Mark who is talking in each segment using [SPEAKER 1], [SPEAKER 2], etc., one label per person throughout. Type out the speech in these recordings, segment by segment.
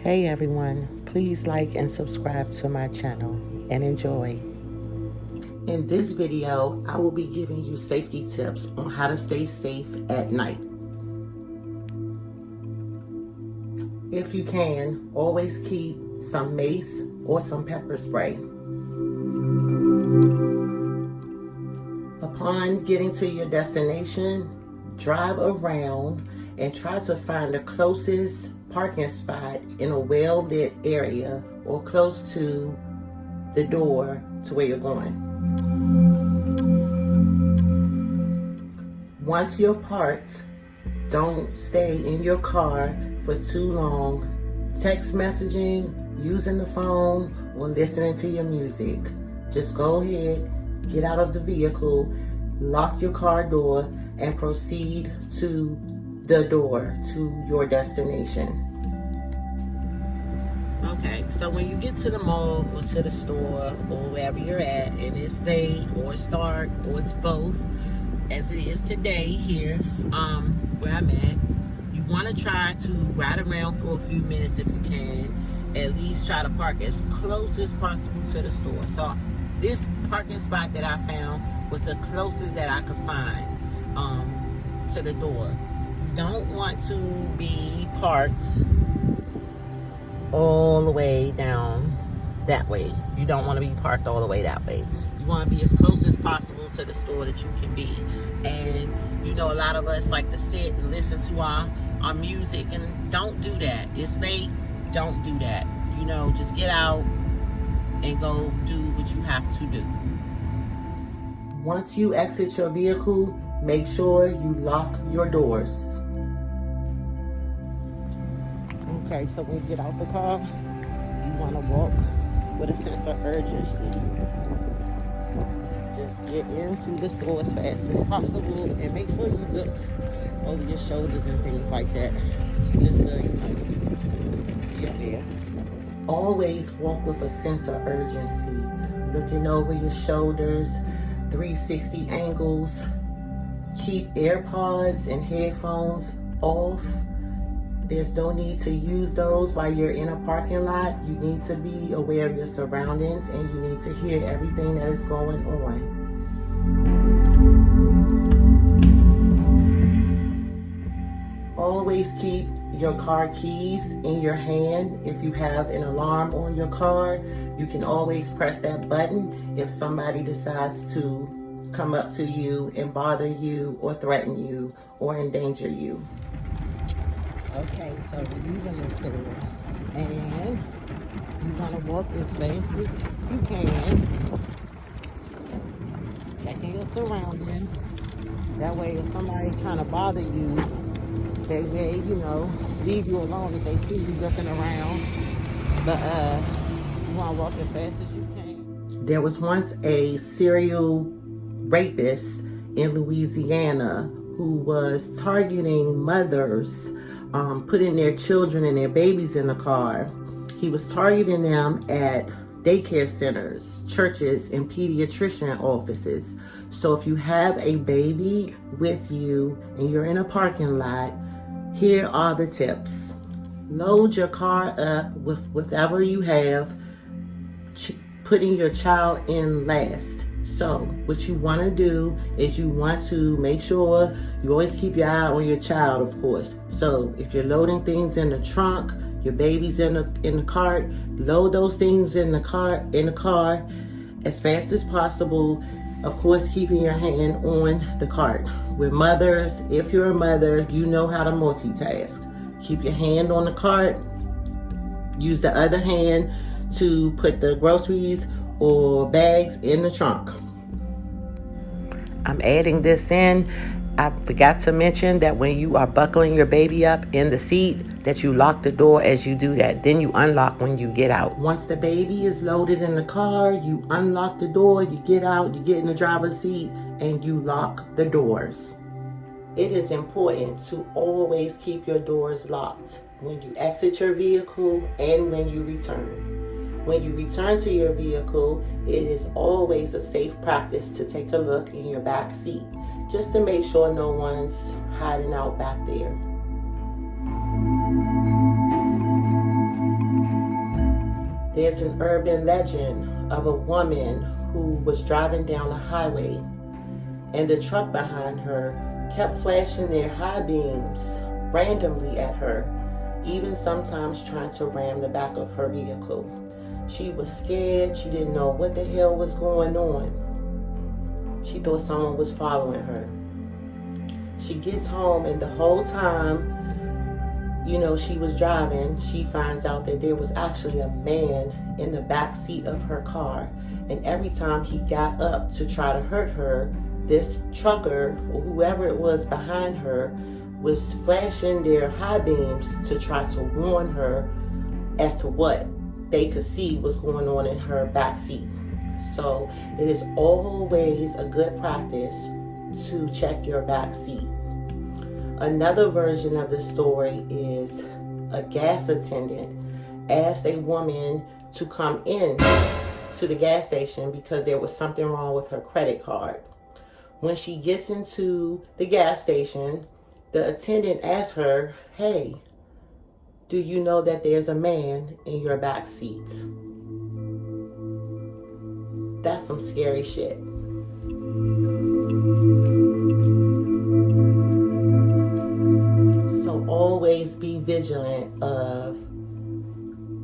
[SPEAKER 1] Hey everyone, please like and subscribe to my channel and enjoy. In this video, I will be giving you safety tips on how to stay safe at night. If you can, always keep some mace or some pepper spray. Upon getting to your destination, drive around and try to find the closest parking spot in a well-lit area or close to the door to where you're going. Once you're parked, don't stay in your car for too long. Text messaging, using the phone, or listening to your music. Just go ahead, get out of the vehicle, lock your car door, and proceed to the door to your destination. Okay, so when you get to the mall or to the store or wherever you're at, and it's late or it's dark or it's both, as it is today here where I'm at, you want to try to ride around for a few minutes if you can. At least try to park as close as possible to the store. So this parking spot that I found was the closest that I could find to the door. You don't want to be parked all the way down that way. You don't want to be parked all the way that way. You want to be as close as possible to the store that you can be. And you know, a lot of us like to sit and listen to our music, and don't do that. It's late, don't do that. You know, just get out and go do what you have to do. Once you exit your vehicle, make sure you lock your doors. Okay, so when you get out the car, you want to walk with a sense of urgency. Just get into the store as fast as possible and make sure you look over your shoulders and things like that. Just so you know you're there. Always walk with a sense of urgency, looking over your shoulders, 360 angles. Keep AirPods and headphones off. There's no need to use those while you're in a parking lot. You need to be aware of your surroundings and you need to hear everything that is going on. Always keep your car keys in your hand. If you have an alarm on your car, you can always press that button if somebody decides to come up to you and bother you or threaten you or endanger you. Okay, so we're leaving the store, and you want to walk as fast as you can, checking your surroundings. That way, if somebody's trying to bother you, they may, leave you alone if they see you looking around. But you want to walk as fast as you can. There was once a serial rapist in Louisiana who was targeting mothers, putting their children and their babies in the car. He was targeting them at daycare centers, churches, and pediatrician offices. So if you have a baby with you and you're in a parking lot, here are the tips. Load your car up with whatever you have, putting your child in last. So what you want to do is you want to make sure you always keep your eye on your child, of course. So if you're loading things in the trunk, your baby's in the cart, load those things in the car as fast as possible. Of course, keeping your hand on the cart. With mothers, if you're a mother, you know how to multitask. Keep your hand on the cart. Use the other hand to put the groceries or bags in the trunk. I'm adding this in. I forgot to mention that when you are buckling your baby up in the seat, that you lock the door as you do that. Then you unlock when you get out. Once the baby is loaded in the car, you unlock the door, you get out, you get in the driver's seat, and you lock the doors. It is important to always keep your doors locked when you exit your vehicle and when you return. When you return to your vehicle, it is always a safe practice to take a look in your back seat, just to make sure no one's hiding out back there. There's an urban legend of a woman who was driving down the highway and the truck behind her kept flashing their high beams randomly at her, even sometimes trying to ram the back of her vehicle. She was scared. She didn't know what the hell was going on. She thought someone was following her. She gets home, and the whole time, she was driving, she finds out that there was actually a man in the back seat of her car. And every time he got up to try to hurt her, this trucker or whoever it was behind her was flashing their high beams to try to warn her as to what they could see was going on in her back seat. So it is always a good practice to check your back seat. Another version of the story is a gas attendant asked a woman to come in to the gas station because there was something wrong with her credit card. When she gets into the gas station, the attendant asks her, "Hey, do you know that there's a man in your back seat?" That's some scary shit. So always be vigilant of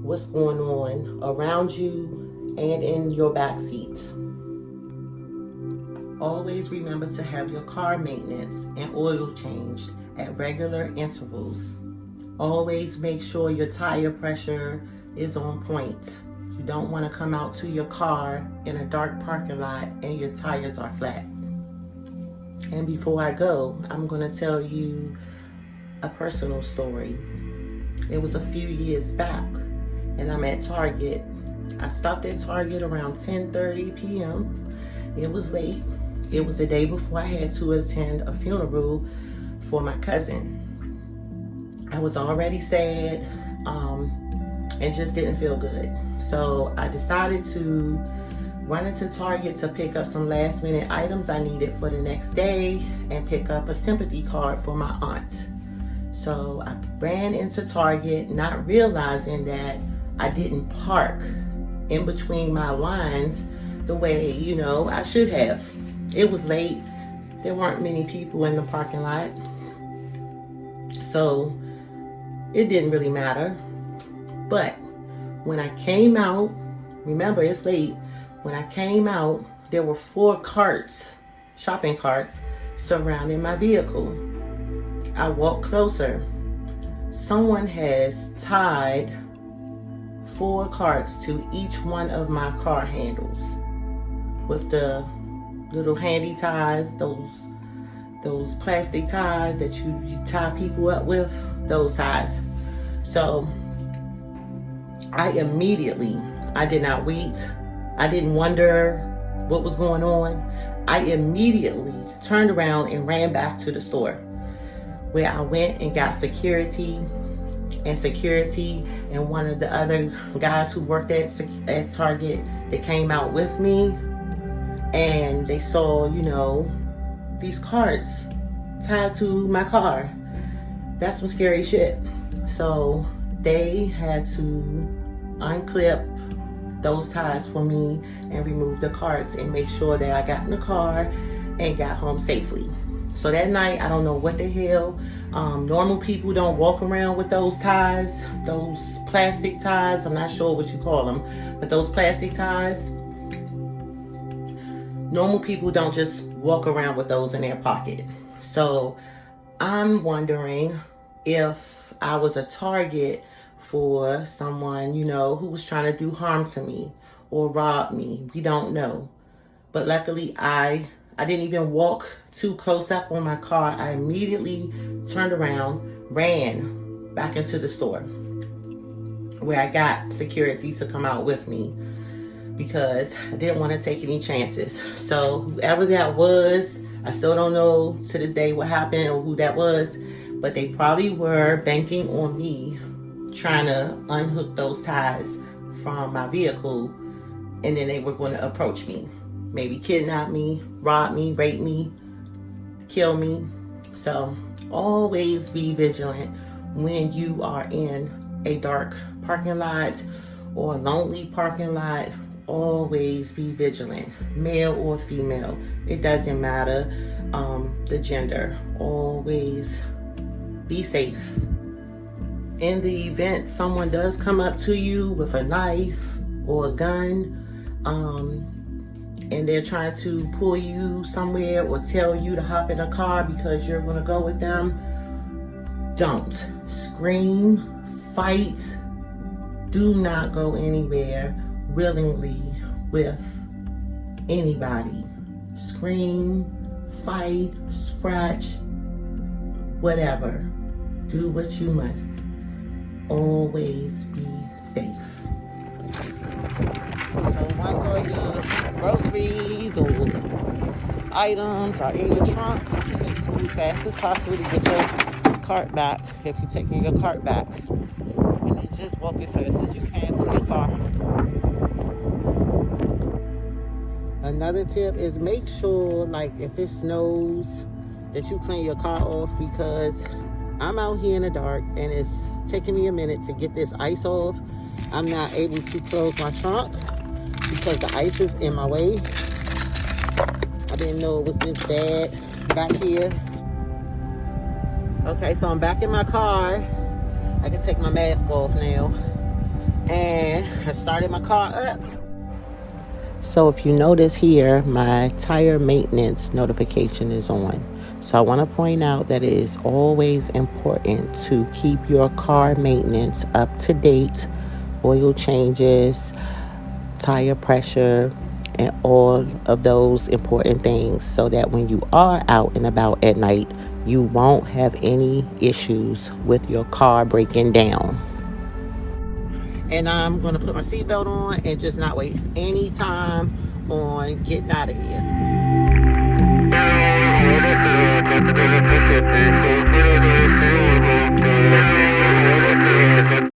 [SPEAKER 1] what's going on around you and in your back seat. Always remember to have your car maintenance and oil changed at regular intervals. Always make sure your tire pressure is on point. You don't want to come out to your car in a dark parking lot and your tires are flat. And before I go, I'm going to tell you a personal story. It was a few years back, and I'm at Target. I stopped at Target around 10:30 p.m. It was late. It was the day before I had to attend a funeral for my cousin. I was already sad and just didn't feel good. So I decided to run into Target to pick up some last minute items I needed for the next day and pick up a sympathy card for my aunt. So I ran into Target not realizing that I didn't park in between my lines the way, I should have. It was late. There weren't many people in the parking lot. So it didn't really matter. But when I came out, remember it's late, when I came out, there were 4 carts, shopping carts, surrounding my vehicle. I walked closer. Someone has tied 4 carts to each one of my car handles with the little handy ties, those plastic ties that you tie people up with, those ties. So I did not wait. I didn't wonder what was going on. I immediately turned around and ran back to the store, where I went and got security and one of the other guys who worked at Target, they came out with me, and they saw, these carts tied to my car. That's some scary shit. So they had to unclip those ties for me and remove the carts and make sure that I got in the car and got home safely. So that night, I don't know what the hell. Normal people don't walk around with those ties, those plastic ties. I'm not sure what you call them, but those plastic ties. Normal people don't just walk around with those in their pocket. So I'm wondering if I was a target for someone, who was trying to do harm to me or rob me. We don't know. But luckily, I didn't even walk too close up on my car. I immediately turned around, ran back into the store, where I got security to come out with me because I didn't want to take any chances. So whoever that was, I still don't know to this day what happened or who that was, but they probably were banking on me trying to unhook those ties from my vehicle, and then they were going to approach me, maybe kidnap me, rob me, rape me, kill me. So always be vigilant when you are in a dark parking lot or a lonely parking lot, always be vigilant, male or female. It doesn't matter the gender. Always be safe. In the event someone does come up to you with a knife or a gun, and they're trying to pull you somewhere or tell you to hop in a car because you're going to go with them, don't scream, fight. Do not go anywhere willingly with anybody. Scream, fight, scratch, whatever. Do what you must. Always be safe. So once all your groceries or items are in your trunk, you need to move fast as possible to get your cart back, if you're taking your cart back. And then just walk as fast as you can to your car. Another tip is make sure, like, if it snows, that you clean your car off, because I'm out here in the dark and it's taking me a minute to get this ice off. I'm not able to close my trunk because the ice is in my way. I didn't know it was this bad back here. Okay, so I'm back in my car. I can take my mask off now. And I started my car up. So if you notice here, my tire maintenance notification is on. So I want to point out that it is always important to keep your car maintenance up to date, oil changes, tire pressure, and all of those important things, so that when you are out and about at night, you won't have any issues with your car breaking down. And I'm going to put my seatbelt on and just not waste any time on getting out of here.